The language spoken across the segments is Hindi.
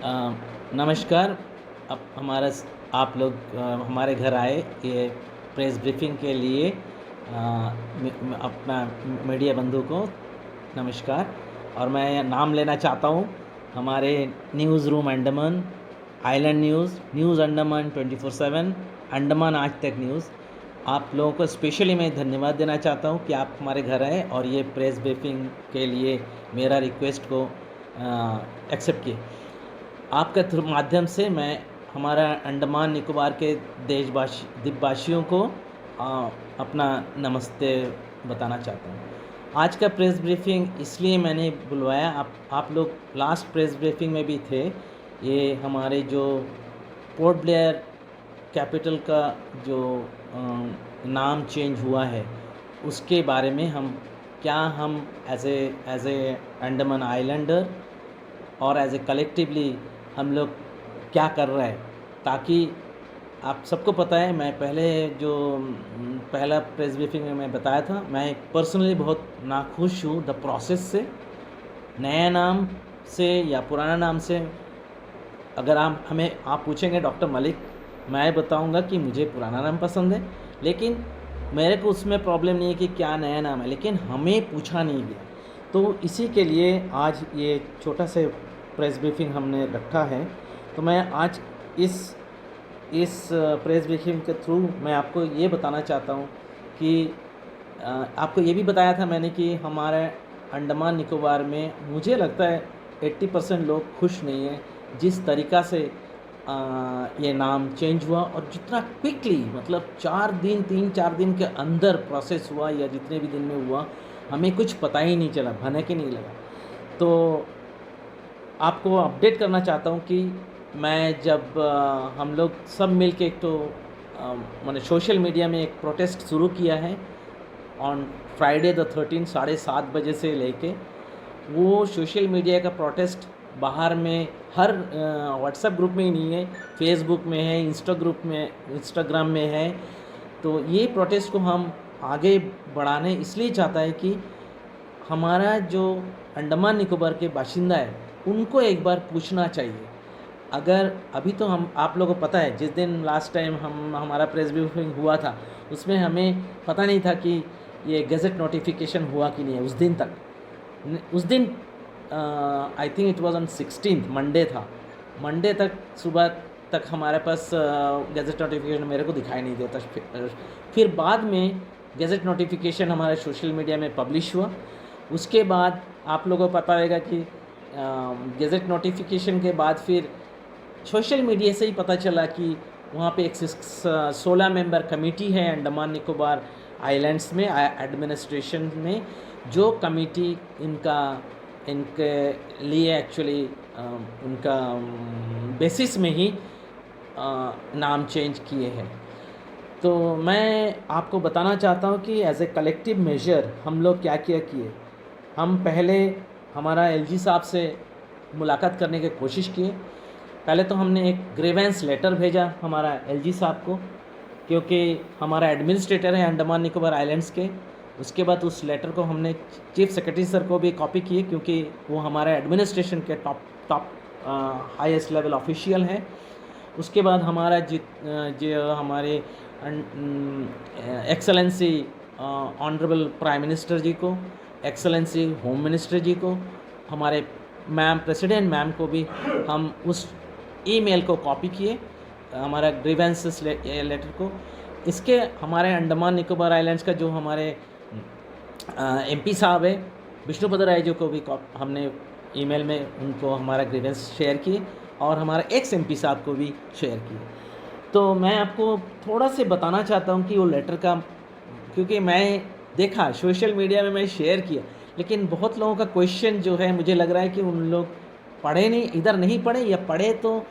अ, नमस्कार। अब आप लोग हमारे घर आए ये प्रेस ब्रीफिंग के लिए। अपना मीडिया बंधु को नमस्कार। और मैं नाम लेना चाहता हूँ हमारे news room Andaman, island news Andaman 24/7, Andaman आज तक न्यूज़। आप लोगों को स्पेशली मैं धन्यवाद देना चाहता हूँ कि आप हमारे घर आए और ये प्रेस ब्रीफिंग के लिए मेरा रिक्वेस्ट को एक्सेप्ट किए। आपके थ्रू माध्यम से मैं हमारा अंडमान निकोबार के द्वीपवासियों को अपना नमस्ते बताना चाहता हूँ। आज का प्रेस ब्रीफिंग इसलिए मैंने बुलवाया, आप लोग लास्ट प्रेस ब्रीफिंग में भी थे। ये हमारे जो पोर्ट ब्लेयर कैपिटल का जो नाम चेंज हुआ है उसके बारे में हम एज ए अंडमान आइलैंडर और एज ए कलेक्टिवली हम लोग क्या कर रहे हैं, ताकि आप सबको पता है। मैं पहला प्रेस ब्रीफिंग में मैं बताया था, मैं पर्सनली बहुत नाखुश हूँ द प्रोसेस से। नया नाम से या पुराना नाम से अगर आप पूछेंगे डॉक्टर मलिक, मैं बताऊंगा कि मुझे पुराना नाम पसंद है, लेकिन मेरे को उसमें प्रॉब्लम नहीं है कि क्या नया नाम है, लेकिन हमें पूछा नहीं गया। तो इसी के लिए आज ये छोटा से प्रेस ब्रीफिंग हमने रखा है। तो मैं आज इस प्रेस ब्रीफिंग के थ्रू मैं आपको ये बताना चाहता हूँ कि आपको ये भी बताया था मैंने कि हमारे अंडमान निकोबार में मुझे लगता है 80% लोग खुश नहीं हैं जिस तरीक़ा से ये नाम चेंज हुआ, और जितना क्विकली, मतलब 3-4 दिन के अंदर प्रोसेस हुआ या जितने भी दिन में हुआ, हमें कुछ पता ही नहीं चला, भनक ही नहीं लगा। तो आपको अपडेट करना चाहता हूँ कि मैं जब हम लोग सब मिल के मैंने सोशल मीडिया में एक प्रोटेस्ट शुरू किया है ऑन फ्राइडे द 13 7:30 बजे से लेके, वो सोशल मीडिया का प्रोटेस्ट बाहर में हर व्हाट्सएप ग्रुप में ही नहीं है, फेसबुक में है, इंस्टाग्राम में है। तो ये प्रोटेस्ट को हम आगे बढ़ाने इसलिए चाहता है कि हमारा जो अंडमान निकोबार के बाशिंदा है उनको एक बार पूछना चाहिए। अगर अभी तो आप लोगों को पता है, जिस दिन लास्ट टाइम हमारा प्रेस ब्रीफिंग हुआ था उसमें हमें पता नहीं था कि ये गज़ेट नोटिफिकेशन हुआ कि नहीं है। उस दिन I think it was on 16th Monday था। मंडे तक सुबह तक हमारे पास गज़ेट नोटिफिकेशन मेरे को दिखाई नहीं देता। फिर बाद में गज़ेट नोटिफिकेशन हमारे सोशल मीडिया में पब्लिश हुआ। उसके बाद आप लोगों को पता होगा कि गज़ेट नोटिफिकेशन के बाद फिर सोशल मीडिया से ही पता चला कि वहाँ पे एक 16 मेंबर कमेटी है अंडमान निकोबार आइलैंड्स में एडमिनिस्ट्रेशन में, जो कमेटी इनके लिए एक्चुअली उनका बेसिस में ही नाम चेंज किए हैं। तो मैं आपको बताना चाहता हूँ कि एज ए कलेक्टिव मेजर हम लोग क्या किए। हम पहले हमारा एलजी साहब से मुलाकात करने की कोशिश किए। पहले तो हमने एक ग्रीवेंस लेटर भेजा हमारा एलजी साहब को, क्योंकि हमारा एडमिनिस्ट्रेटर है अंडमान निकोबार आइलैंड्स के। उसके बाद उस लेटर को हमने चीफ सेक्रेटरी सर को भी कॉपी किए, क्योंकि वो हमारा एडमिनिस्ट्रेशन के टॉप हाईएस्ट लेवल ऑफिशियल है। उसके बाद हमारा जो हमारे एक्सेलेंसी ऑनरेबल प्राइम मिनिस्टर जी को, एक्सेलेंसी होम मिनिस्टर जी को, हमारे प्रेसिडेंट मैम को भी हम उस ईमेल को कॉपी किए, हमारा ग्रीवेंसेस लेटर को। इसके हमारे अंडमान निकोबार आइलैंड्स का जो हमारे एमपी साहब है विष्णुपद राय जी को भी हमने ईमेल में उनको हमारा ग्रीवेंस शेयर किए, और हमारा एक्स एमपी साहब को भी शेयर किए। तो मैं आपको थोड़ा से बताना चाहता हूँ कि वो लेटर का, क्योंकि मैं देखा सोशल मीडिया में मैं शेयर किया, लेकिन बहुत लोगों का क्वेश्चन जो है मुझे लग रहा है कि उन लोग पढ़े नहीं, इधर नहीं पढ़े, या पढ़े तो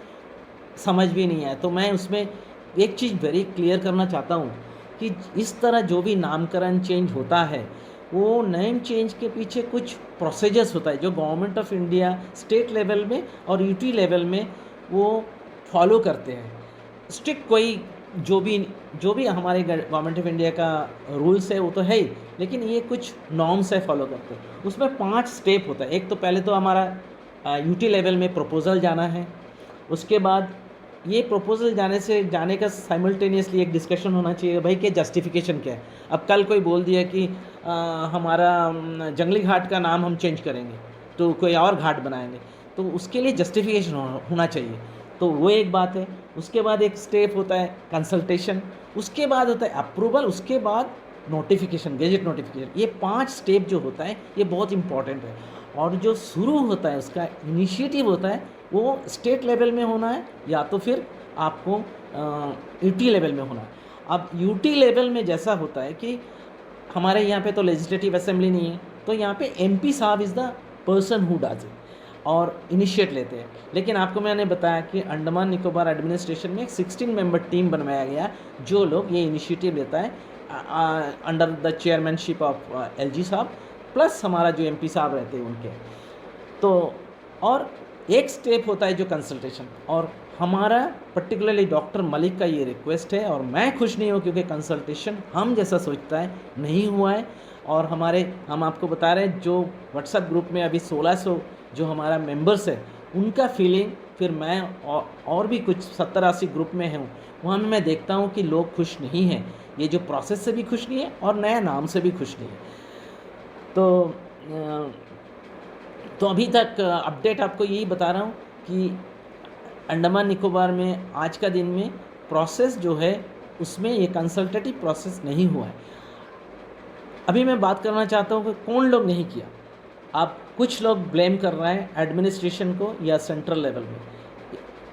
समझ भी नहीं आया। तो मैं उसमें एक चीज़ वेरी क्लियर करना चाहता हूँ कि इस तरह जो भी नामकरण चेंज होता है, वो नेम चेंज के पीछे कुछ प्रोसीजर्स होता है जो government of India state level में और यूटी लेवल में वो फॉलो करते हैं। स्ट्रिक्ट कोई जो भी हमारे गवर्नमेंट ऑफ इंडिया का रूल्स है वो तो है ही, लेकिन ये कुछ नॉर्म्स है फॉलो करते हैं। उसमें 5 स्टेप होता है। एक तो पहले तो हमारा यूटी लेवल में प्रपोज़ल जाना है, उसके बाद ये प्रपोजल जाने का साइमल्टेनियसली एक डिस्कशन होना चाहिए, भाई कि जस्टिफिकेशन क्या है। अब कल कोई बोल दिया कि हमारा जंगली घाट का नाम हम चेंज करेंगे, तो कोई और घाट बनाएंगे, तो उसके लिए जस्टिफिकेशन होना चाहिए। तो वो एक बात है। उसके बाद एक स्टेप होता है कंसल्टेशन, उसके बाद होता है अप्रूवल, उसके बाद नोटिफिकेशन, गेजेट नोटिफिकेशन। ये 5 स्टेप जो होता है ये बहुत इंपॉर्टेंट है। और जो शुरू होता है उसका इनिशिएटिव होता है वो स्टेट लेवल में होना है या तो फिर आपको यूटी लेवल में होना है। अब यूटी लेवल में जैसा होता है कि हमारे यहाँ पे तो लेजिस्लेटिव असेंबली नहीं है, तो यहाँ पे एमपी साहब is the person who does it और इनिशिएट लेते हैं। लेकिन आपको मैंने बताया कि अंडमान निकोबार एडमिनिस्ट्रेशन में एक 16 मेंबर टीम बनवाया गया जो लोग ये इनिशिएटिव लेता है under the chairmanship of LG साहब, प्लस हमारा जो एमपी साहब रहते हैं उनके। तो और एक स्टेप होता है जो कंसल्टेशन, और हमारा पर्टिकुलरली डॉक्टर मलिक का ये रिक्वेस्ट है, और मैं खुश नहीं हूँ क्योंकि कंसल्टेशन हम जैसा सोचता है नहीं हुआ है। और हम आपको बता रहे हैं जो व्हाट्सएप ग्रुप में अभी 1600 जो हमारा मेंबर्स है उनका फीलिंग, फिर मैं और भी कुछ 70-80 ग्रुप में हूँ, वहाँ में मैं देखता हूँ कि लोग खुश नहीं हैं। ये जो प्रोसेस से भी खुश नहीं है और नया नाम से भी खुश नहीं है। तो अभी तक अपडेट आपको यही बता रहा हूँ कि अंडमान निकोबार में आज का दिन में प्रोसेस जो है उसमें ये कंसल्टेटिव प्रोसेस नहीं हुआ है। अभी मैं बात करना चाहता हूँ कि कौन लोग नहीं किया। आप कुछ लोग ब्लेम कर रहे हैं एडमिनिस्ट्रेशन को या सेंट्रल लेवल में।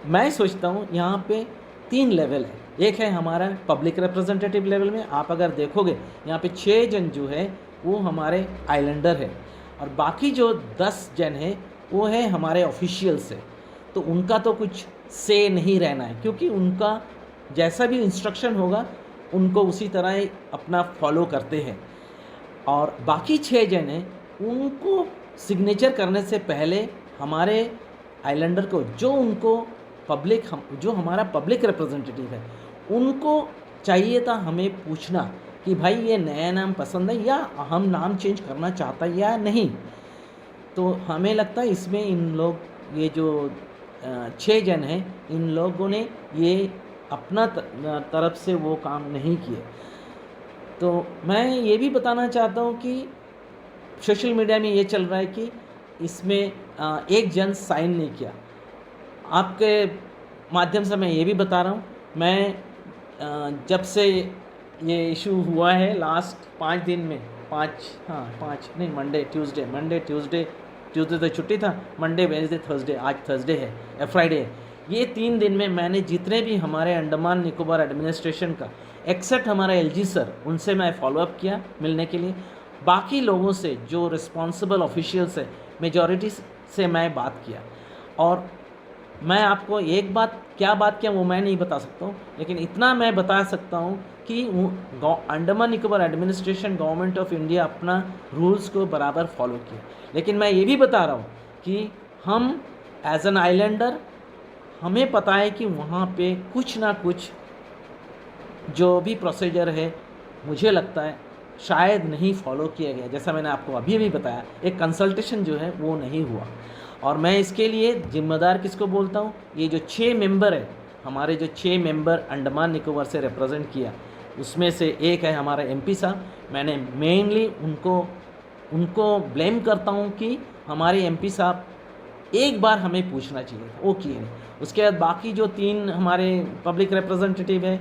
मैं सोचता हूँ यहाँ पे 3 लेवल है। एक है हमारा पब्लिक रिप्रेजेंटेटिव लेवल में, आप अगर देखोगे यहाँ पे 6 जन जो है वो हमारे आइलैंडर है, और बाकी जो 10 जन है वो है हमारे ऑफिशियल्स है। तो उनका तो कुछ से नहीं रहना है, क्योंकि उनका जैसा भी इंस्ट्रक्शन होगा उनको उसी तरह ही अपना फॉलो करते हैं। और बाकी 6 जन हैं उनको सिग्नेचर करने से पहले हमारे आइलैंडर को जो हमारा पब्लिक रिप्रेजेंटेटिव है उनको चाहिए था हमें पूछना कि भाई ये नया नाम पसंद है या हम नाम चेंज करना चाहता है या नहीं। तो हमें लगता है इसमें इन लोग ये जो 6 जन हैं इन लोगों ने ये अपना तरफ से वो काम नहीं किए। तो मैं ये भी बताना चाहता हूँ कि सोशल मीडिया में ये चल रहा है कि इसमें एक जन साइन नहीं किया। आपके माध्यम से मैं ये भी बता रहा हूँ, मैं जब से ये इशू हुआ है लास्ट 5 दिन में, 5 नहीं, मंडे ट्यूसडे तो छुट्टी था, मंडे वेडनेसडे थर्सडे, आज थर्सडे है, फ्राइडे है। ये 3 दिन में मैंने जितने भी हमारे अंडमान निकोबार एडमिनिस्ट्रेशन का एक्सेप्ट हमारा एलजी सर, उनसे मैं फॉलोअप किया मिलने के लिए। बाकी लोगों से जो रिस्पॉन्सिबल ऑफिशियल्स है मेजॉरिटी से मैं बात किया। और मैं आपको क्या बात किया वो मैं नहीं बता सकता हूँ, लेकिन इतना मैं बता सकता हूँ कि Andaman Nicobar administration government of India अपना रूल्स को बराबर फॉलो किया। लेकिन मैं ये भी बता रहा हूँ कि हम एज एन आइलैंडर हमें पता है कि वहाँ पे कुछ ना कुछ जो भी प्रोसीजर है मुझे लगता है शायद नहीं फॉलो किया गया। जैसा मैंने आपको अभी बताया, एक कंसल्टेशन जो है वो नहीं हुआ। और मैं इसके लिए जिम्मेदार किसको बोलता हूँ, ये जो 6 मेंबर है, हमारे जो 6 मेंबर अंडमान निकोबार से रिप्रेजेंट किया, उसमें से एक है हमारा एमपी साहब। मैंने मेनली उनको ब्लेम करता हूँ कि हमारे एमपी साहब एक बार हमें पूछना चाहिए, वो किए नहीं। उसके बाद बाकी जो 3 हमारे पब्लिक रिप्रेजेंटेटिव है,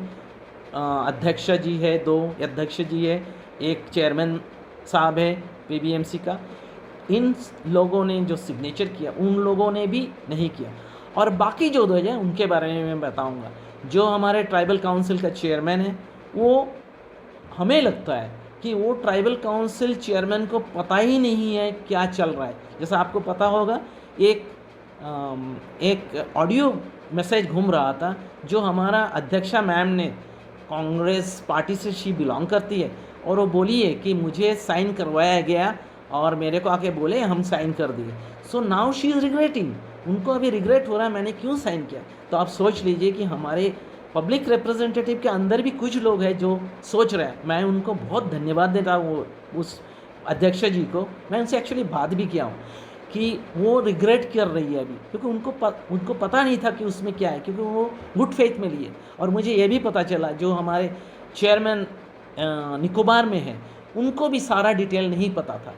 अध्यक्ष जी है, 2 अध्यक्ष जी है, एक चेयरमैन साहब है पीबीएमसी का, इन लोगों ने जो सिग्नेचर किया उन लोगों ने भी नहीं किया। और बाकी जो 2 हैं उनके बारे में मैं बताऊंगा। जो हमारे ट्राइबल काउंसिल का चेयरमैन है, वो हमें लगता है कि वो ट्राइबल काउंसिल चेयरमैन को पता ही नहीं है क्या चल रहा है। जैसा आपको पता होगा, एक ऑडियो मैसेज घूम रहा था जो हमारा अध्यक्षा मैम ने, कांग्रेस पार्टी से शी बिलोंग करती है, और वो बोली है कि मुझे साइन करवाया गया और मेरे को आके बोले हम साइन कर दिए। So now she is regretting, उनको अभी रिग्रेट हो रहा है मैंने क्यों साइन किया। तो आप सोच लीजिए कि हमारे पब्लिक रिप्रेजेंटेटिव के अंदर भी कुछ लोग हैं जो सोच रहे हैं। मैं उनको बहुत धन्यवाद देता हूँ उस अध्यक्ष जी को, मैं उनसे एक्चुअली बात भी किया हूँ। कि वो रिग्रेट कर रही है अभी, क्योंकि उनको पता नहीं था कि उसमें क्या है, क्योंकि वो गुड फेथ में लिए। और मुझे ये भी पता चला जो हमारे चेयरमैन निकोबार में हैं उनको भी सारा डिटेल नहीं पता था।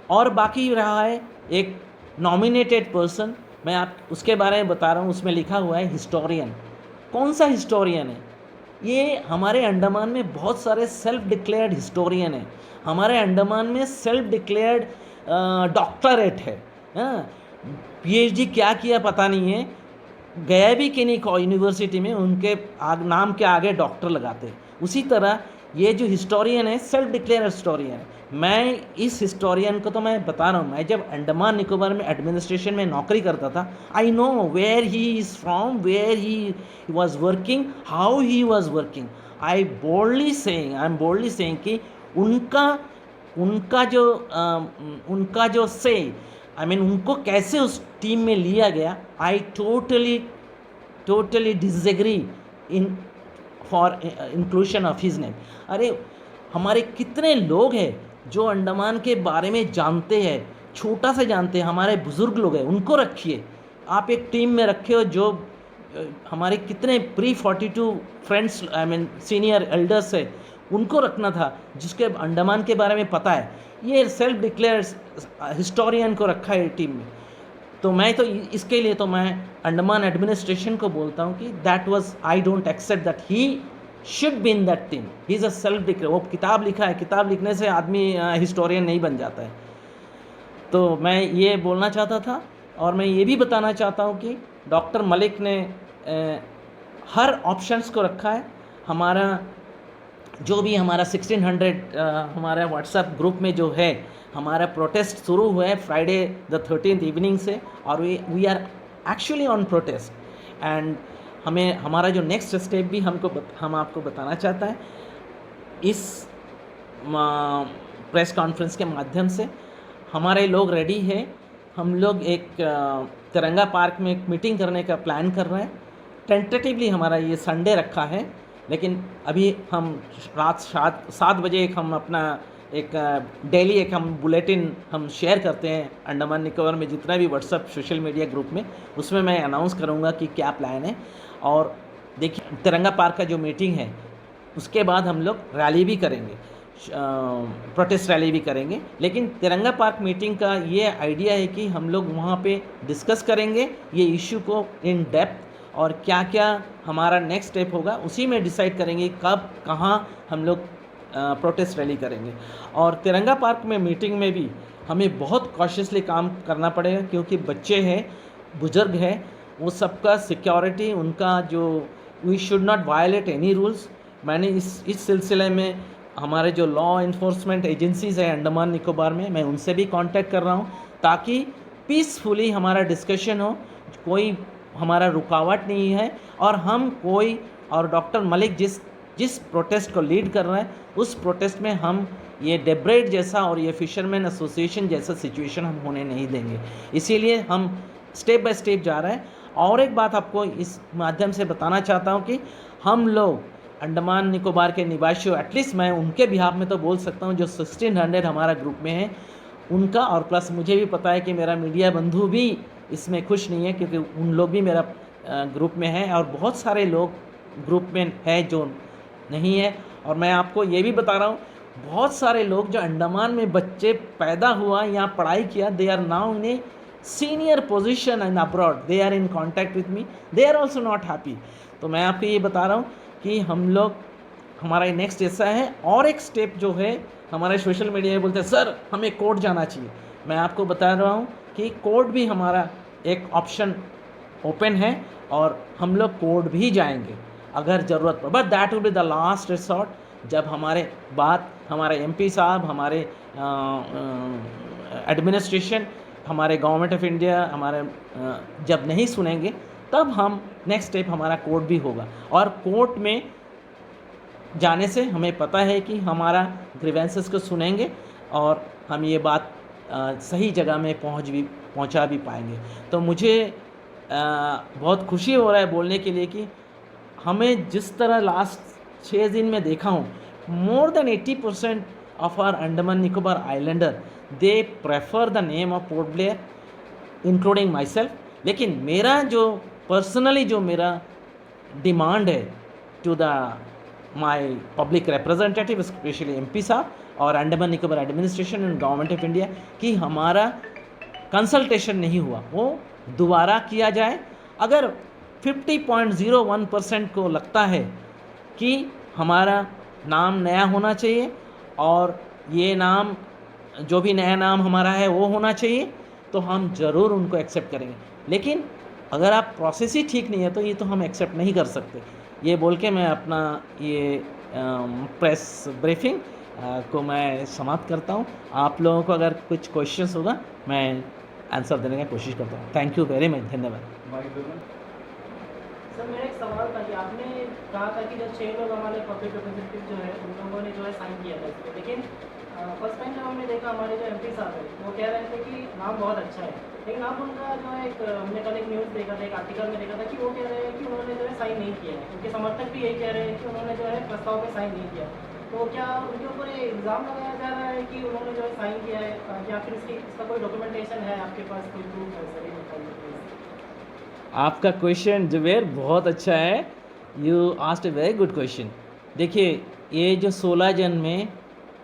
और बाकी रहा है एक नॉमिनेटेड पर्सन, मैं आप उसके बारे में बता रहा हूँ, उसमें लिखा हुआ है हिस्टोरियन। कौन सा हिस्टोरियन है? ये हमारे अंडमान में बहुत सारे सेल्फ डिक्लेयर्ड हिस्टोरियन हैं। हमारे अंडमान में सेल्फ डिक्लेयर्ड डॉक्टरेट है, पीएचडी क्या किया पता नहीं है, गया भी कि नहीं यूनिवर्सिटी में, उनके नाम के आगे डॉक्टर लगाते हैं। उसी तरह ये जो हिस्टोरियन है सेल्फ डिक्लेयर हिस्टोरियन है। मैं इस हिस्टोरियन को तो मैं बता रहा हूँ, मैं जब अंडमान निकोबार में एडमिनिस्ट्रेशन में नौकरी करता था, I know where he is from, where he was working, how he was working. I am boldly saying कि उनका जो से आई मीन उनको कैसे उस टीम में लिया गया, I totally disagree in for inclusion of his name. अरे हमारे कितने लोग हैं जो अंडमान के बारे में जानते हैं, छोटा से जानते हैं, हमारे बुज़ुर्ग लोग हैं, उनको रखिए। आप एक टीम में रखे हो जो हमारे कितने प्री-42 friends I mean senior elders है, उनको रखना था जिसके अंडमान के बारे में पता है। ये सेल्फ डिक्लेयर हिस्टोरियन को रखा है टीम में। तो मैं तो इसके लिए तो मैं अंडमान एडमिनिस्ट्रेशन को बोलता हूँ कि that was, I don't accept that he should be in that team. He is a self declare. वो किताब लिखा है, किताब लिखने से आदमी हिस्टोरियन नहीं बन जाता है। तो मैं ये बोलना चाहता था। और मैं ये भी बताना चाहता हूँ कि डॉक्टर मलिक ने हर ऑप्शंस को रखा है। हमारा जो भी हमारा 1600 हमारा व्हाट्सएप ग्रुप में जो है, हमारा प्रोटेस्ट शुरू हुआ है फ्राइडे द 13th इवनिंग से, और we are actually on protest. And हमें हमारा जो नेक्स्ट स्टेप भी हम आपको बताना चाहता है इस प्रेस कॉन्फ्रेंस के माध्यम से। हमारे लोग रेडी है, हम लोग एक तिरंगा पार्क में एक मीटिंग करने का प्लान कर रहे हैं। टेंटेटिवली हमारा ये संडे रखा है, लेकिन अभी हम रात 7 बजे हम अपना एक डेली एक हम बुलेटिन हम शेयर करते हैं अंडमान निकोबार में, जितना भी व्हाट्सएप सोशल मीडिया ग्रुप में, उसमें मैं अनाउंस करूँगा कि क्या प्लान है। और देखिए तिरंगा पार्क का जो मीटिंग है उसके बाद हम लोग रैली भी करेंगे, प्रोटेस्ट रैली भी करेंगे। लेकिन तिरंगा पार्क मीटिंग का ये आइडिया है कि हम लोग वहाँ पे डिस्कस करेंगे ये इशू को इन डेप्थ, और क्या क्या हमारा नेक्स्ट स्टेप होगा उसी में डिसाइड करेंगे कब कहाँ हम लोग प्रोटेस्ट रैली करेंगे। और तिरंगा पार्क में मीटिंग में भी हमें बहुत कॉशियसली काम करना पड़ेगा, क्योंकि बच्चे हैं, बुजुर्ग हैं, वो सबका सिक्योरिटी, उनका जो we should not violate any rules. मैंने इस सिलसिले में हमारे जो लॉ इन्फोर्समेंट एजेंसीज़ है अंडमान निकोबार में, मैं उनसे भी कांटेक्ट कर रहा हूँ ताकि पीसफुली हमारा डिस्कशन हो, कोई हमारा रुकावट नहीं है। और डॉक्टर मलिक जिस प्रोटेस्ट को लीड कर रहे हैं उस प्रोटेस्ट में हम ये डेब्रेड जैसा और ये फिशरमैन एसोसिएशन जैसा सिचुएशन हम होने नहीं देंगे। इसीलिए हम स्टेप बाय स्टेप जा रहे हैं। और एक बात आपको इस माध्यम से बताना चाहता हूँ कि हम लोग अंडमान निकोबार के निवासियों, एटलीस्ट मैं उनके बिहाफ में तो बोल सकता हूँ जो 1600 हमारा ग्रुप में है उनका, और प्लस मुझे भी पता है कि मेरा मीडिया बंधु भी इसमें खुश नहीं है, क्योंकि उन लोग भी मेरा ग्रुप में है, और बहुत सारे लोग ग्रुप में है जो नहीं है। और मैं आपको ये भी बता रहा हूँ, बहुत सारे लोग जो अंडमान में बच्चे पैदा हुआ, यहाँ पढ़ाई किया, they are now in a senior position in abroad, they are in contact with me, they are also not happy. तो मैं आपको ये बता रहा हूँ कि हम लोग, हमारा नेक्स्ट ऐसा है। और एक स्टेप जो है हमारे सोशल मीडिया में बोलते हैं सर हमें कोर्ट जाना चाहिए, मैं आपको बता रहा हूँ कि कोर्ट भी हमारा एक ऑप्शन ओपन है, और हम लोग कोर्ट भी जाएंगे अगर ज़रूरत पड़े, but that will be the last resort. जब हमारे एमपी साहब, हमारे एडमिनिस्ट्रेशन, हमारे गवर्नमेंट ऑफ इंडिया जब नहीं सुनेंगे, तब हम नेक्स्ट स्टेप हमारा कोर्ट भी होगा। और कोर्ट में जाने से हमें पता है कि हमारा ग्रीवेंसेस को सुनेंगे और हम ये बात सही जगह में पहुंचा भी पाएंगे। तो मुझे बहुत खुशी हो रहा है बोलने के लिए कि हमें जिस तरह लास्ट 6 दिन में देखा हूँ, more than 80% of our Andaman Nicobar islander they prefer the name of Port Blair, including myself, लेकिन मेरा जो पर्सनली जो मेरा डिमांड है to the my public representative specially MP साहब और Andaman Nicobar administration and government of India कि हमारा कंसल्टेशन नहीं हुआ, वो दोबारा किया जाए। अगर 50.01% को लगता है कि हमारा नाम नया होना चाहिए और ये नाम जो भी नया नाम हमारा है वो होना चाहिए, तो हम ज़रूर उनको एक्सेप्ट करेंगे। लेकिन अगर आप प्रोसेस ही ठीक नहीं है तो ये तो हम एक्सेप्ट नहीं कर सकते। ये बोल के मैं अपना ये प्रेस ब्रीफिंग को मैं समाप्त करता हूँ। आप लोगों को अगर कुछ क्वेश्चंस होगा मैं आंसर देने की कोशिश करता हूँ। थैंक यू वेरी मच, धन्यवाद। सर मेरा एक सवाल था कि आपने कहा था कि जो 6 लोग हमारे पब्लिक रिप्रेजेंटेटिव जो है उन लोगों ने जो है साइन किया था इस पर, लेकिन फर्स्ट टाइम जब हमने देखा हमारे जो MP साहब है वो कह रहे थे कि नाम बहुत अच्छा है, लेकिन अब उनका जो है एक हमने कल एक न्यूज़ देखा था, एक आर्टिकल में देखा था कि वो कह रहे हैं कि उन्होंने जो है साइन नहीं किया है। उनके समर्थक भी यही कह रहे हैं कि उन्होंने जो है प्रस्ताव पर साइन नहीं किया। तो क्या उनके ऊपर ये इल्ज़ाम लगाया जा रहा है कि उन्होंने जो है साइन किया है, या फिर इसका कोई डॉक्यूमेंटेशन है आपके पास, कोई प्रूफ है? सर बताइए। आपका क्वेश्चन जुबेर बहुत अच्छा है, you asked a very good question. देखिए ये जो 16 जन में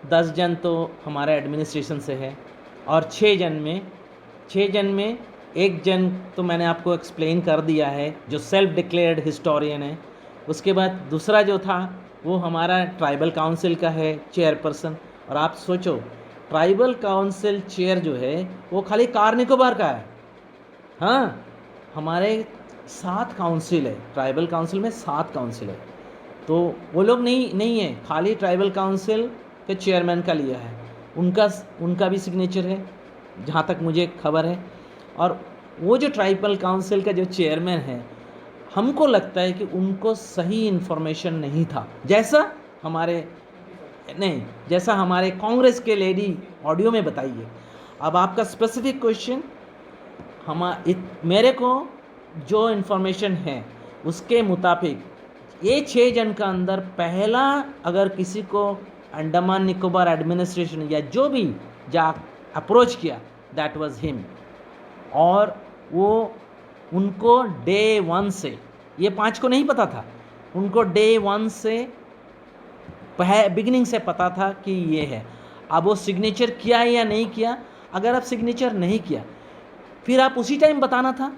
10 जन तो हमारा एडमिनिस्ट्रेशन से है और 6 जन में 1 जन तो मैंने आपको एक्सप्लेन कर दिया है जो सेल्फ डिक्लेयर्ड हिस्टोरियन है। उसके बाद दूसरा जो था वो हमारा ट्राइबल काउंसिल का है चेयरपर्सन। और आप सोचो ट्राइबल काउंसिल चेयर जो है वो खाली कार निकोबार का है। हाँ, हमारे 7 काउंसिल है, ट्राइबल काउंसिल में 7 काउंसिल है, तो वो लोग नहीं है, खाली ट्राइबल काउंसिल के चेयरमैन का लिया है। उनका भी सिग्नेचर है जहाँ तक मुझे खबर है। और वो जो ट्राइबल काउंसिल का जो चेयरमैन है, हमको लगता है कि उनको सही इन्फॉर्मेशन नहीं था, जैसा हमारे कांग्रेस के लेडी ऑडियो में बताई है। अब आपका स्पेसिफिक क्वेश्चन, मेरे को जो इन्फॉर्मेशन है उसके मुताबिक ये 6 जन का अंदर पहला अगर किसी को अंडमान निकोबार एडमिनिस्ट्रेशन या जो भी जा अप्रोच किया दैट वाज हिम। और वो उनको डे 1 से, ये 5 को नहीं पता था, उनको डे 1 से बिगिनिंग से पता था कि ये है। अब वो सिग्नेचर किया या नहीं किया, अगर आप सिग्नेचर नहीं किया फिर आप उसी टाइम बताना था।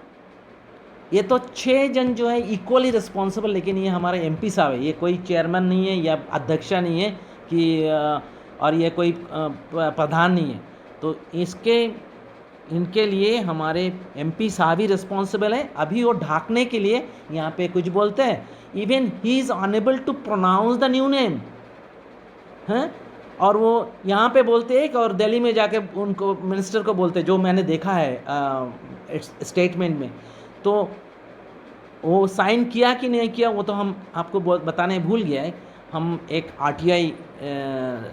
ये तो 6 जन जो है इक्वली रिस्पॉन्सिबल, लेकिन ये हमारे MP साहब है, ये कोई चेयरमैन नहीं है या अध्यक्षा नहीं है कि और ये कोई प्रधान नहीं है। तो इनके लिए हमारे MP साहब ही रिस्पॉन्सिबल है। अभी वो ढांकने के लिए यहाँ पे कुछ बोलते हैं, even he is unable to pronounce the new name हैं, और वो यहाँ पे बोलते एक और दिल्ली में जाके उनको मिनिस्टर को बोलते, जो मैंने देखा है स्टेटमेंट में। तो वो साइन किया कि नहीं किया वो तो हम आपको बताने भूल गया है। हम एक RTI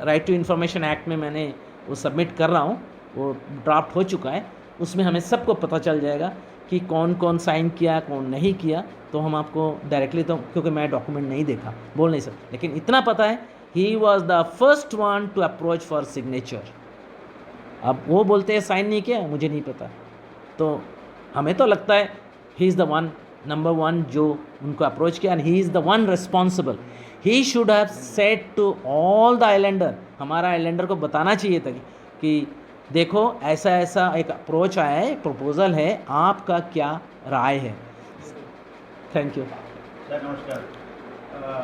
right to information act में मैंने वो सबमिट कर रहा हूँ, वो ड्राफ्ट हो चुका है, उसमें हमें सबको पता चल जाएगा कि कौन कौन साइन किया कौन नहीं किया। तो हम आपको डायरेक्टली, तो क्योंकि मैं डॉक्यूमेंट नहीं देखा बोल नहीं सकता, लेकिन इतना पता है he was the first one two approach for signature. अब वो बोलते हैं साइन नहीं किया, मुझे नहीं पता, तो हमें तो लगता है he is the one, number 1 जो उनको अप्रोच किया, and he is the one responsible. He should have said to all the islander, हमारा आइलैंडर को बताना चाहिए था कि देखो ऐसा ऐसा एक अप्रोच आया है, प्रपोजल है, आपका क्या राय है। Thank you sir. नमस्कार।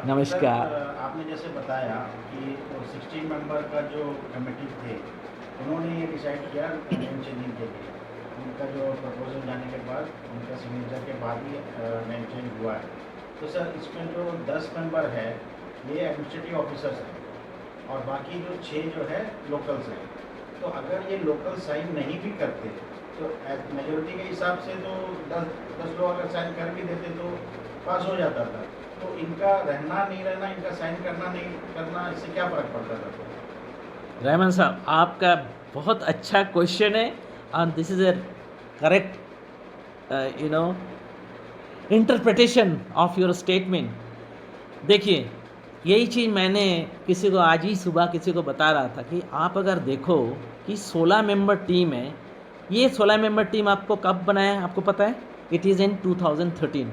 नमस्कार। सर, आपने जैसे बताया कि 16 मेंबर का जो कमेटी थे उन्होंने ये डिसाइड किया नेम चेंजिंग के लिए, उनका जो प्रपोजल जाने के बाद उनका सिग्नेचर के बाद ही नेम चेंज हुआ है। तो सर इसमें जो 10 मेंबर है ये एडमिनिस्ट्रेटिव ऑफिसर्स हैं और बाकी जो 6 जो है लोकल्स हैं। तो अगर ये लोकल साइन नहीं भी करते तो मेजोरिटी के हिसाब से तो 10 लोग अगर साइन कर भी देते तो पास हो जाता था। तो इनका रहना नहीं रहना, इनका साइन करना नहीं करना, इससे क्या फ़र्क पड़ता था? रहमान साहब, आपका बहुत अच्छा क्वेश्चन है और this is A correct interpretation of your statement. देखिए यही चीज़ मैंने किसी को आज ही सुबह किसी को बता रहा था कि आप अगर देखो कि 16 मेंबर टीम है, ये 16 मेंबर टीम आपको कब बनाया है आपको पता है? It is in 2013।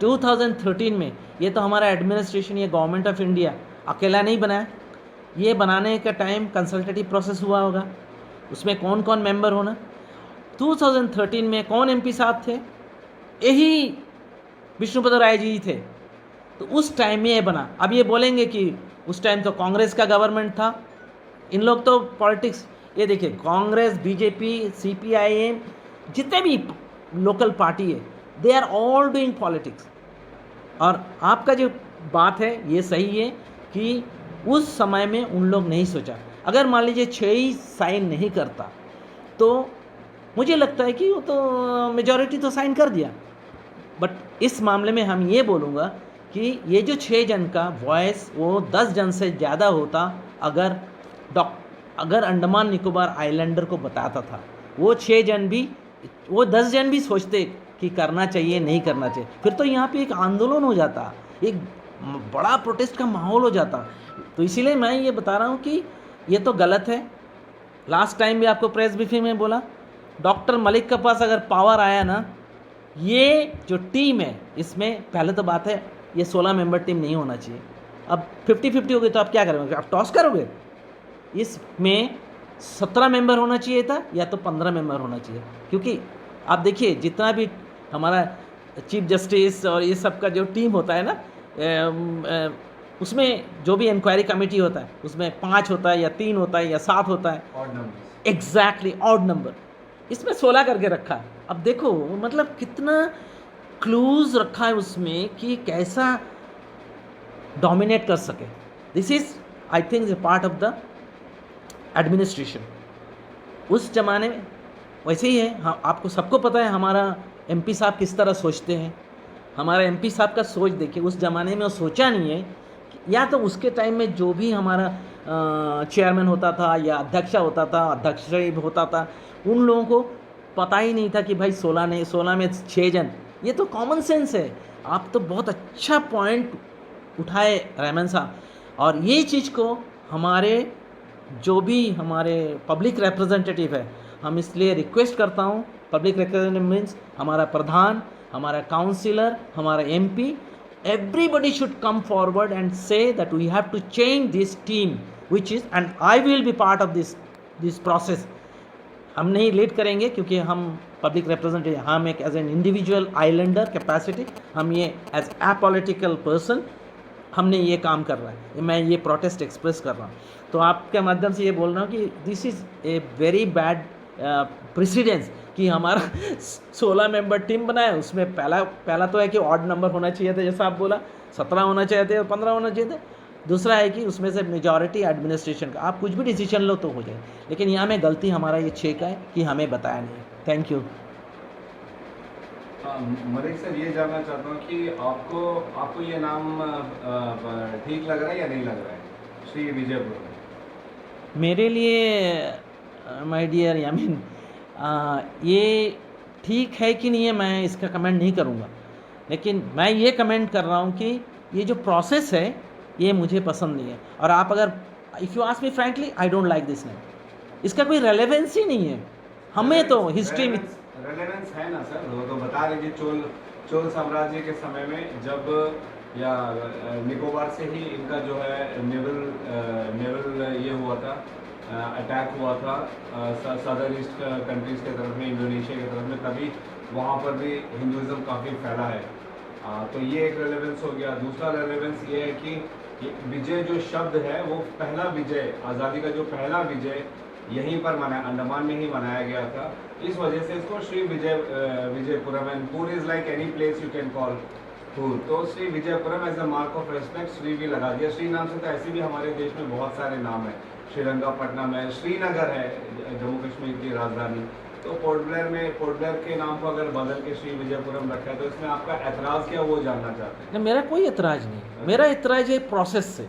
2013 में ये तो हमारा एडमिनिस्ट्रेशन, ये गवर्नमेंट ऑफ इंडिया अकेला नहीं बनाया। ये बनाने का टाइम कंसल्टेटिव प्रोसेस हुआ होगा। उसमें कौन कौन मेंबर होना, 2013 में कौन एमपी साहब थे? यही विष्णुपद राय जी थे। तो उस टाइम में ये बना। अब ये बोलेंगे कि उस टाइम तो कांग्रेस का गवर्नमेंट था, इन लोग तो पॉलिटिक्स, ये देखिए कांग्रेस, बीजेपी, सीपीआईएम, जितने भी लोकल पार्टी है, they are all doing politics. और आपका जो बात है ये सही है कि उस समय में उन लोग नहीं सोचा। अगर मान लीजिए 6 ही साइन नहीं करता तो मुझे लगता है कि वो तो मेजॉरिटी तो साइन कर दिया। बट इस मामले में हम ये बोलूँगा कि ये जो 6 जन का वॉइस वो 10 जन से ज़्यादा होता अगर अंडमान निकोबार आइलैंडर को बताता था। वो 6 जन भी, वो 10 जन भी सोचते कि करना चाहिए नहीं करना चाहिए, फिर तो यहाँ पे एक आंदोलन हो जाता, एक बड़ा प्रोटेस्ट का माहौल हो जाता। तो इसीलिए मैं ये बता रहा हूँ कि ये तो गलत है। लास्ट टाइम भी आपको प्रेस ब्रीफिंग में बोला, डॉक्टर मलिक के पास अगर पावर आया ना, ये जो टीम है इसमें पहले तो बात है ये 16 मेंबर टीम नहीं होना चाहिए। अब 50-50 हो गई तो आप क्या करोगे? आप टॉस करोगे? इसमें 17 मेंबर होना चाहिए था या तो 15 मेंबर होना चाहिए। क्योंकि आप देखिए जितना भी हमारा चीफ जस्टिस और ये सब का जो टीम होता है ना, उसमें जो भी इंक्वायरी कमेटी होता है उसमें 5 होता है या 3 होता है या 7 होता है, odd number, exactly odd number. इसमें 16 करके रखा है। अब देखो मतलब कितना क्लूज रखा है उसमें कि कैसा डोमिनेट कर सके। This is I think A part of the administration. उस जमाने में वैसे ही है। हाँ, आपको सबको पता है हमारा एमपी साहब किस तरह सोचते हैं। हमारा एमपी साहब का सोच देखिए, उस ज़माने में वो सोचा नहीं है या तो उसके टाइम में जो भी हमारा चेयरमैन होता था या अध्यक्ष होता था, अध्यक्ष होता था, उन लोगों को पता ही नहीं था कि भाई 16 में 6 जन, ये तो कॉमन सेंस है। आप तो बहुत अच्छा पॉइंट उठाए रहमान साहब। और ये चीज़ को हमारे जो भी हमारे पब्लिक रिप्रेजेंटेटिव है, हम इसलिए रिक्वेस्ट करता हूँ, पब्लिक रिप्रेजेंटेटिव मीन्स हमारा प्रधान, हमारा काउंसिलर, हमारा MP, everybody should come forward and say that we have to change this team which is, and I will be part of this process। हम नहीं लीड करेंगे क्योंकि हम पब्लिक रिप्रेजेंटेटिव, हम एक as an individual islander capacity, हम ये एज अपॉलिटिकल पर्सन हमने ये काम कर रहा है, मैं ये प्रोटेस्ट एक्सप्रेस कर रहा हूँ। तो आपके माध्यम से ये बोल रहा हूँ कि this is a very bad precedence कि हमारा 16 मेंबर टीम बनाया, उसमें पहला तो है कि ऑड नंबर होना चाहिए था, जैसा आप बोला 17 होना चाहिए थे और 15 होना चाहिए थे। दूसरा है कि उसमें से मेजॉरिटी एडमिनिस्ट्रेशन का, आप कुछ भी डिसीजन लो तो हो जाए, लेकिन यहाँ में गलती हमारा ये 6 का है कि हमें बताया नहीं। Thank you. मलिक सर, ये जानना चाहता हूँ कि आपको ये नाम ठीक लग रहा है या नहीं लग रहा है, श्री विजयपुर? मेरे लिए माय डियर यामीन, ये ठीक है कि नहीं है मैं इसका कमेंट नहीं करूँगा, लेकिन मैं ये कमेंट कर रहा हूँ कि ये जो प्रोसेस है ये मुझे पसंद नहीं है। और आप अगर if you ask me frankly, I don't like this name. इसका कोई रेलेवेंस ही नहीं है। हमें तो हिस्ट्री में रेलेवेंस है ना सर, वो तो बता रहे कि चोल साम्राज्य के समय में जब या निकोबार से ही इनका जो है नेवल ये हुआ था, अटैक हुआ था सदर ईस्ट कंट्रीज़ के तरफ में, इंडोनेशिया की तरफ में, तभी वहाँ पर भी हिंदुज़म काफ़ी फैला है। तो ये एक रेलेवेंस हो गया। दूसरा रेलेवेंस ये है कि विजय जो शब्द है वो पहला विजय, आज़ादी का जो पहला विजय यहीं पर अंडमान में ही मनाया गया था। इस वजह से इसको Shri Vijayapuram, and pur is like any place you can call pur, तो Shri Vijayapuram as a mark of respect Shri भी लगा दिया। श्री नाम से तो ऐसे भी हमारे देश में बहुत सारे नाम हैं, श्रीरंगापट्टनम है, श्रीनगर है जम्मू कश्मीर की राजधानी, तो पोर्ट ब्लेयर के नाम को अगर बदल के श्री विजयपुरम रखा है, तो इसमें आपका एतराज़ क्या, वो जानना चाहते हैं? नहीं, मेरा कोई एतराज़ नहीं। मेरा एतराज़ है प्रोसेस से।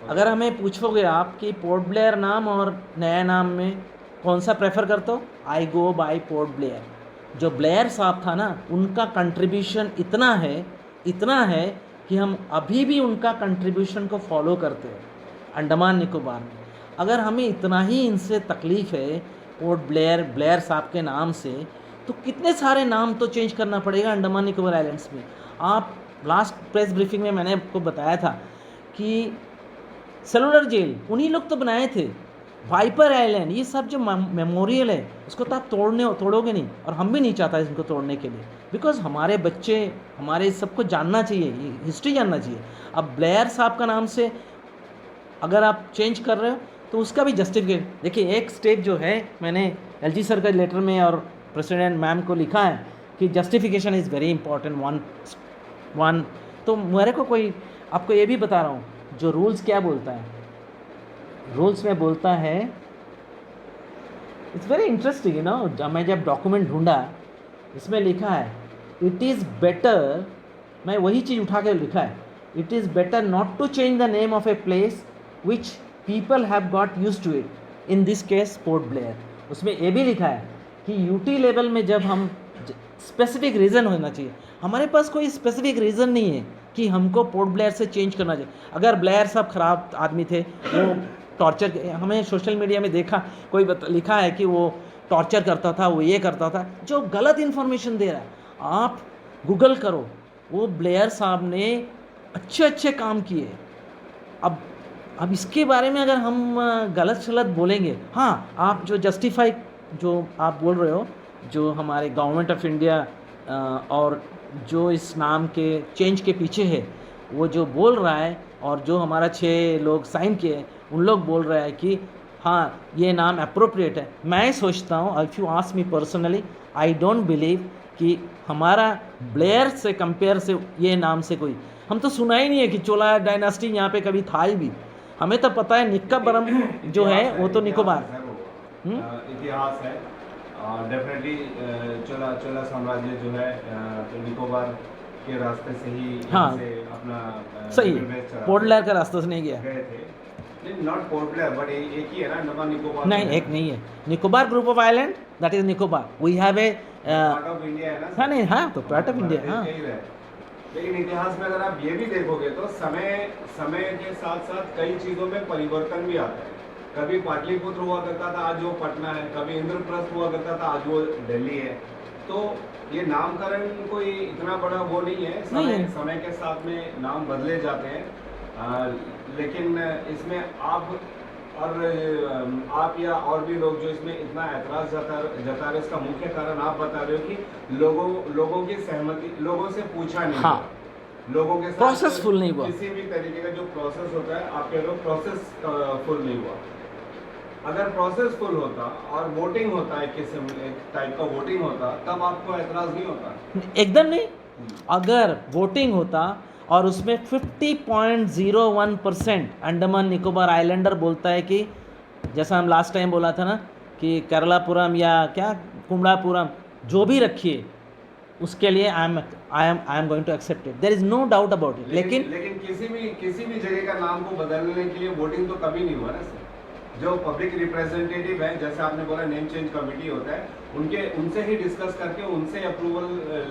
अगर हमें पूछोगे आप कि पोर्ट ब्लेयर नाम और नया नाम में कौन सा प्रेफर करते हो, आई गो बाय पोर्ट ब्लेयर। जो ब्लेयर साहब था ना, उनका कंट्रीब्यूशन इतना है कि हम अभी भी उनका कंट्रीब्यूशन को फॉलो करते हैं अंडमान निकोबार में। अगर हमें इतना ही इनसे तकलीफ़ है पोर्ट ब्लेयर, ब्लेयर साहब के नाम से, तो कितने सारे नाम तो चेंज करना पड़ेगा अंडमान निकोबार आइलैंड्स में। आप लास्ट प्रेस ब्रीफिंग में मैंने आपको बताया था कि सेलुलर जेल उन्हीं लोग तो बनाए थे, वाइपर आइलैंड, ये सब जो मेमोरियल है उसको तो आप तोड़ोगे नहीं, और हम भी नहीं चाहता इनको तोड़ने के लिए, बिकॉज हमारे बच्चे, हमारे सबको जानना चाहिए, हिस्ट्री जानना चाहिए। अब ब्लेयर साहब का नाम से अगर आप चेंज कर रहे हो तो उसका भी जस्टिफिकेशन देखिए। एक स्टेप जो है, मैंने एलजी सर का लेटर में और प्रेसिडेंट मैम को लिखा है कि justification is very important one. तो मेरे को कोई, आपको ये भी बता रहा हूँ, जो रूल्स क्या बोलता है, रूल्स में बोलता है, इट्स वेरी इंटरेस्टिंग, जब मैं डॉक्यूमेंट ढूंढा, इसमें लिखा है इट इज़ बेटर, मैं वही चीज़ उठा के लिखा है, it is better not to change the name of a place which people have got use to it, in this case Port Blair. उसमें ये भी लिखा है कि यूटी लेवल में जब हम, स्पेसिफिक रीज़न होना चाहिए, हमारे पास कोई स्पेसिफिक रीज़न नहीं है कि हमको पोर्ट ब्लेयर से चेंज करना चाहिए। अगर ब्लेयर साहब ख़राब आदमी थे, वो टॉर्चर, हमें सोशल मीडिया में देखा कोई लिखा है कि वो टॉर्चर करता था, वो ये करता था, जो गलत इन्फॉर्मेशन दे रहा है। आप गूगल करो, वो ब्लेयर साहब ने अच्छे काम किए। अब इसके बारे में अगर हम गलत शलत बोलेंगे, हाँ, आप जो जस्टिफाई जो आप बोल रहे हो, जो हमारे गवर्नमेंट ऑफ इंडिया और जो इस नाम के चेंज के पीछे है, वो जो बोल रहा है, और जो हमारा 6 लोग साइन किए, उन लोग बोल रहा है कि हाँ ये नाम अप्रोप्रिएट है। मैं सोचता हूँ, if you ask me personally, I don't believe कि हमारा ब्लेयर से कंपेयर से ये नाम से कोई, हम तो सुना ही नहीं है कि चोला डायनास्टी यहाँ पे कभी था ही भी। हमें तो पता है निक्काबरम जो है वो तो निकोबार इतिहास है, डेफिनेटली चोला साम्राज्य जो है तो निकोबार के रास्ते से ही, हाँ, से अपना सही, पोर्ट ब्लेयर का रास्ते से नहीं गया, गए थे। नॉट पोर्ट ब्लेयर, बट एक ही है ना, अंडमान निकोबार। नहीं, एक नहीं है, Nicobar group of island, that is Nicobar. We have a part of India है ना। हाँ, नहीं, हाँ, तो पार्ट ऑफ इंडिया, हाँ। लेकिन इतिहास में अगर आप ये भी देखोगे तो समय के साथ साथ कई चीज़ों में परिवर्तन भी आता है। कभी पाटलिपुत्र हुआ करता था, आज वो पटना है, कभी इंद्रप्रस्थ हुआ करता था, आज वो दिल्ली है। तो ये नामकरण कोई इतना बड़ा वो नहीं है, समय के साथ में नाम बदले जाते हैं। लेकिन इसमें आप या और भी लोग जो इसमें इतना ऐतराज जता रहे, इसका मुख्य कारण आप बता रहे हो कि लोगों की सहमति, लोगों से पूछा नहीं, हाँ, लोगों के साथ प्रोसेसफुल नहीं हुआ, किसी भी तरीके का जो प्रोसेस होता है, आप कह रहे हो प्रोसेसफुल नहीं हुआ। अगर प्रोसेसफुल होता और वोटिंग होता है, किसी एक टाइप का वोटिंग होता, तब आपको ऐतराज नहीं होता। एकदम नहीं। अगर वोटिंग होता और उसमें 50.01% अंडमान निकोबार आइलैंडर बोलता है कि, जैसा हम लास्ट टाइम बोला था ना कि केरलापुरम या क्या कुमड़ापुरम जो भी रखिए, उसके लिए I am going to accept it, there is no doubt about it. लेकिन किसी भी जगह का नाम को बदलने के लिए वोटिंग तो कभी नहीं हुआ ना सर। जो पब्लिक रिप्रेजेंटेटिव है, जैसे आपने बोला नेम चेंज कमेटी होता है, उनसे ही डिस्कस करके उनसे अप्रूवल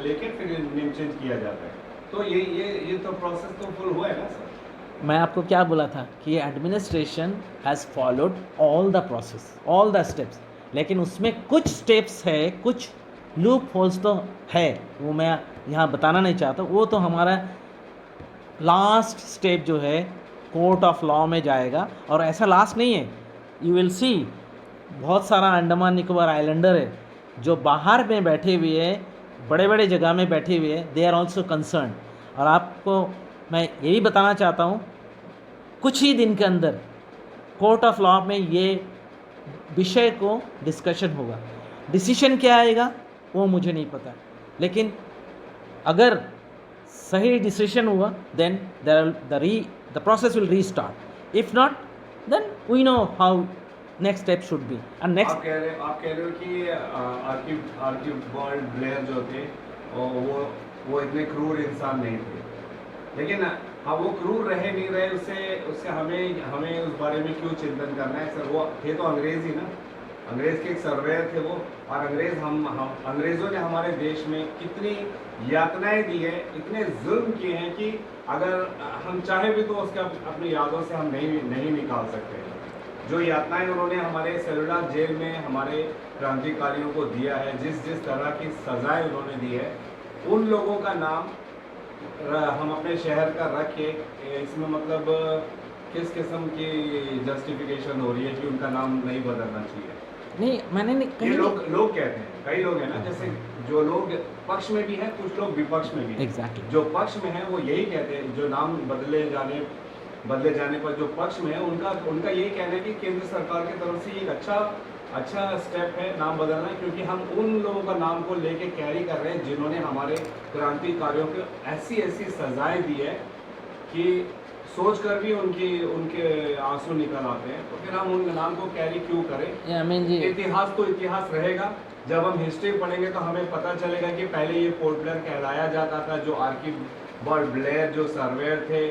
लेके फिर नेम चेंज किया जाता है। तो ये तो प्रोसेस तो फुल हुआ है ना सर। मैं आपको क्या बोला था कि administration has followed all the process, all the steps, लेकिन उसमें कुछ स्टेप्स है, कुछ लूप होल्स तो है, वो मैं यहाँ बताना नहीं चाहता। वो तो हमारा लास्ट स्टेप जो है कोर्ट ऑफ लॉ में जाएगा, और ऐसा लास्ट नहीं है, यू विल सी बहुत सारा अंडमान निकोबार आइलैंडर है जो बाहर में बैठे हुए हैं, बड़े बड़े जगह में बैठे हुए हैं, दे आर ऑल्सो कंसर्न। और आपको मैं ये भी बताना चाहता हूँ, कुछ ही दिन के अंदर कोर्ट ऑफ लॉ में ये विषय को डिस्कशन होगा। डिसीजन क्या आएगा वो मुझे नहीं पता, लेकिन अगर सही डिसीजन हुआ then the process will restart. If not, then we know how next step should be. And next, आप कह रहे हो कि आर्चिबाल्ड ब्लेयर जो थे वो इतने क्रूर इंसान नहीं थे, लेकिन हाँ वो क्रूर रहे नहीं रहे, उससे हमें उस बारे में क्यों चिंतन करना है सर। वो थे तो अंग्रेज ही ना, अंग्रेज के एक सर्वेयर थे वो, और अंग्रेज़ों ने हमारे देश में कितनी यातनाएं दी है, इतने जुल्म किए हैं कि अगर हम चाहे भी तो उसके अपनी यादों से हम नहीं निकाल सकते। जो यातनाएं उन्होंने हमारे सेलुलर जेल में हमारे क्रांतिकारियों को दिया है, जिस जिस तरह की सजाएं उन्होंने दी है, उन लोगों का नाम हम अपने शहर का रख के इसमें मतलब किस किस्म की जस्टिफिकेशन हो रही है कि उनका नाम नहीं बदलना चाहिए? नहीं, मैंने नहीं ये कहीं लोग कहते हैं, कई लोग हैं ना, जैसे जो लोग पक्ष में भी हैं, कुछ लोग विपक्ष में भी हैं। एग्जैक्टली जो पक्ष में है वो यही कहते हैं, जो नाम बदले जाने पर जो पक्ष में है उनका यही कहना है कि केंद्र सरकार की तरफ से एक अच्छा स्टेप है नाम बदलना, क्योंकि हम उन लोगों का नाम को लेके कैरी कर रहे हैं जिन्होंने हमारे क्रांतिकारियों को ऐसी सजाएं दी है कि सोच कर भी उनके आंसू निकल आते हैं। तो फिर हम उन नाम को कैरी क्यों करें? अमीन जी, इतिहास तो इतिहास रहेगा। जब हम हिस्ट्री पढ़ेंगे तो हमें पता चलेगा कि पहले ये पोर्ट ब्लेयर कहलाया जाता था, जो आर्किबल्ड ब्लेयर जो सर्वेयर थे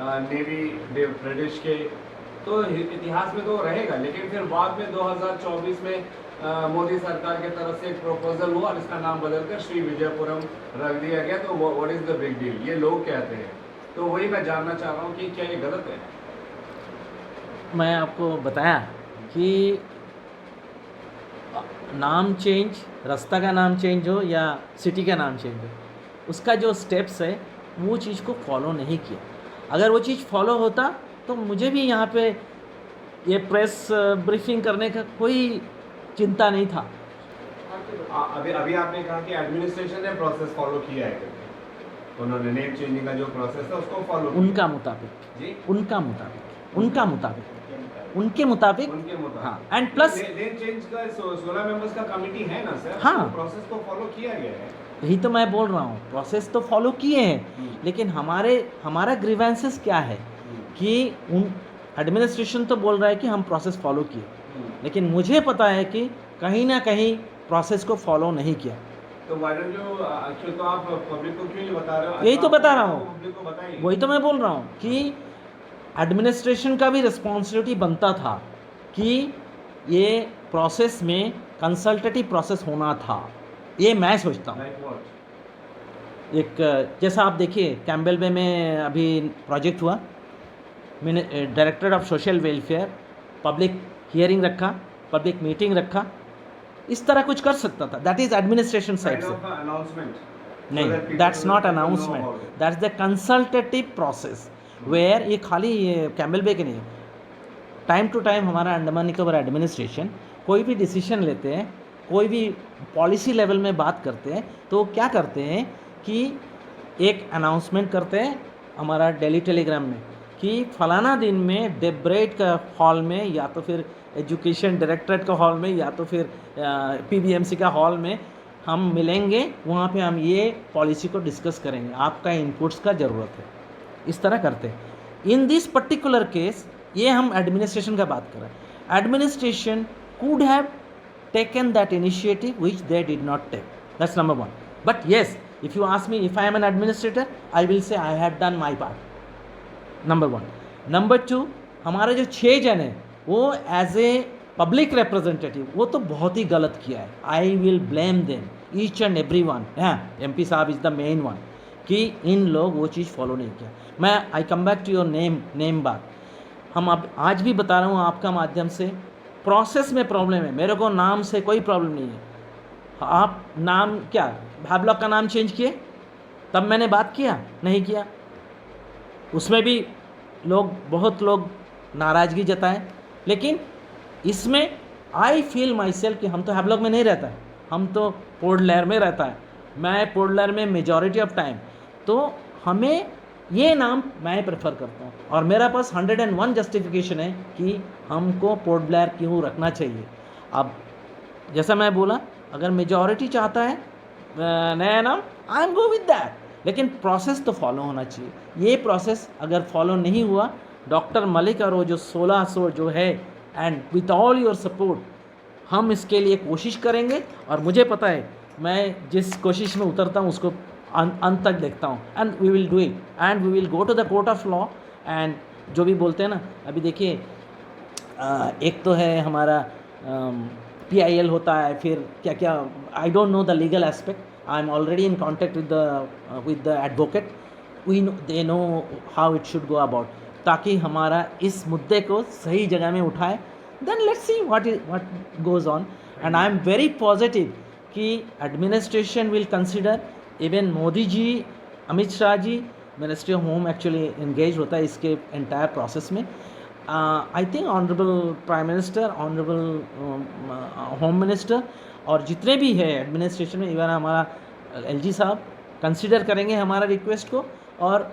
नेवी ब्रिटिश के, तो इतिहास में तो रहेगा। लेकिन फिर बाद में 2024 में मोदी सरकार की तरफ से एक प्रपोजल हुआ और इसका नाम बदलकर श्री विजयपुरम रख दिया गया। तो what is the big deal, ये लोग कहते हैं। तो वही मैं जानना चाह रहा हूँ कि क्या ये गलत है? मैं आपको बताया कि नाम चेंज, रास्ता का नाम चेंज हो या सिटी का नाम चेंज हो, उसका जो स्टेप्स है वो चीज़ को फॉलो नहीं किया। अगर वो चीज़ फॉलो होता तो मुझे भी यहाँ पे ये प्रेस ब्रीफिंग करने का कोई चिंता नहीं था। अभी आपने कहा कि एडमिनिस्ट्रेशन ने प्रोसेस फॉलो किया है करके, उन्होंने नेम चेंजिंग का जो प्रोसेस था उसको फॉलो किया। उनका मुताबिक जी, उनके मुताबिक हाँ, एंड प्लस नेम चेंज का 16 मेंबर्स का कमेटी है ना सर, हाँ। प्रोसेस तो फॉलो किया गया है। यही तो मैं बोल रहा हूँ, प्रोसेस तो फॉलो किए हैं, लेकिन हमारा ग्रीवेंसेस क्या है कि उन एडमिनिस्ट्रेशन तो बोल रहा है कि हम प्रोसेस फॉलो किए, लेकिन मुझे पता है कि कहीं ना कहीं प्रोसेस को फॉलो नहीं किया। तो व्हाई डोंट यू एक्चुअली, तो आप पब्लिक को क्यों नहीं बता रहे हो? यही तो बता रहा हूँ, पब्लिक को बताइए। वही तो मैं बोल रहा हूँ कि एडमिनिस्ट्रेशन का भी रिस्पॉन्सिबिलिटी बनता था कि ये प्रोसेस में कंसल्टेटिव प्रोसेस होना था, ये मैं सोचता हूँ। Like what? एक जैसा आप देखिए कैम्बेल बे में अभी प्रोजेक्ट हुआ, director of social welfare public hearing रखा, पब्लिक मीटिंग रखा, इस तरह कुछ कर सकता था। दैट इज एडमिनिस्ट्रेशन साइड से। नहीं, that's not announcement, that's the consultative process where, ये खाली कैम्बेल बे के नहीं, टाइम टू टाइम हमारा अंडमान निकोबार एडमिनिस्ट्रेशन कोई भी डिसीजन लेते हैं, कोई भी पॉलिसी लेवल में बात करते हैं, तो क्या करते हैं कि एक अनाउंसमेंट करते हैं हमारा डेली टेलीग्राम में कि फलाना दिन में डेब्रेट का हॉल में, या तो फिर एजुकेशन डायरेक्टरेट का हॉल में, या तो फिर पीबीएमसी का हॉल में हम मिलेंगे, वहाँ पे हम ये पॉलिसी को डिस्कस करेंगे, आपका इनपुट्स का ज़रूरत है। इस तरह करते हैं। इन दिस पर्टिकुलर केस ये हम एडमिनिस्ट्रेशन का बात कर रहे हैं। Administration could have taken that initiative which they did not take. That's number one. But yes, if you ask me if I am an administrator, I will say I have done my part. Number one. Number two, हमारे जो 6 जन हैं वो एज ए पब्लिक रिप्रेजेंटेटिव वो तो बहुत ही गलत किया है। I will blame them each and every one. हाँ, MP साहब इज़ द मेन वन कि इन लोग वो चीज़ फॉलो नहीं किया। मैं I come back to your name बात। हम अब आज भी बता रहा हूँ आपका माध्यम से, प्रोसेस में प्रॉब्लम है, मेरे को नाम से कोई प्रॉब्लम नहीं है। आप नाम क्या भाबलॉक का नाम चेंज किए तब मैंने बात किया नहीं किया, उसमें भी बहुत लोग नाराज़गी जताएं, लेकिन इसमें आई फील माई सेल्फ कि हम तो हैवलॉक में नहीं रहता है, हम तो पोर्ट ब्लेयर में रहता है, मैं पोर्ट ब्लेयर में मेजॉरिटी ऑफ टाइम, तो हमें ये नाम मैं प्रेफर करता हूँ और मेरा पास 101 जस्टिफिकेशन है कि हमको पोर्ट ब्लेयर क्यों रखना चाहिए। अब जैसा मैं बोला, अगर मेजॉरिटी चाहता है नया नाम, I am go with that, लेकिन प्रोसेस तो फॉलो होना चाहिए। ये प्रोसेस अगर फॉलो नहीं हुआ, डॉक्टर मलिक और वो जो 1600 जो है, and with all your support हम इसके लिए कोशिश करेंगे। और मुझे पता है मैं जिस कोशिश में उतरता हूँ उसको अंत तक देखता हूँ, and we will do it, and we will go to the court of law. And जो भी बोलते हैं ना, अभी देखिए एक तो है हमारा PIL होता है, फिर क्या क्या, I don't know the legal aspect, I am already in contact with the advocate, they know how it should go about, ताकि हमारा इस मुद्दे को सही जगह में उठाए then let's see what goes on. And I am very positive कि administration will consider, even Modi ji, Amit Shah ji, ministry of home actually engage होता है इसके एंटायर प्रोसेस में. I think honourable prime minister, honourable home minister और जितने भी है एडमिनिस्ट्रेशन में, इवन हमारा एलजी साहब कंसिडर करेंगे हमारा रिक्वेस्ट को, और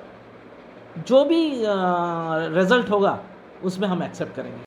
जो भी रिज़ल्ट होगा उसमें हम एक्सेप्ट करेंगे.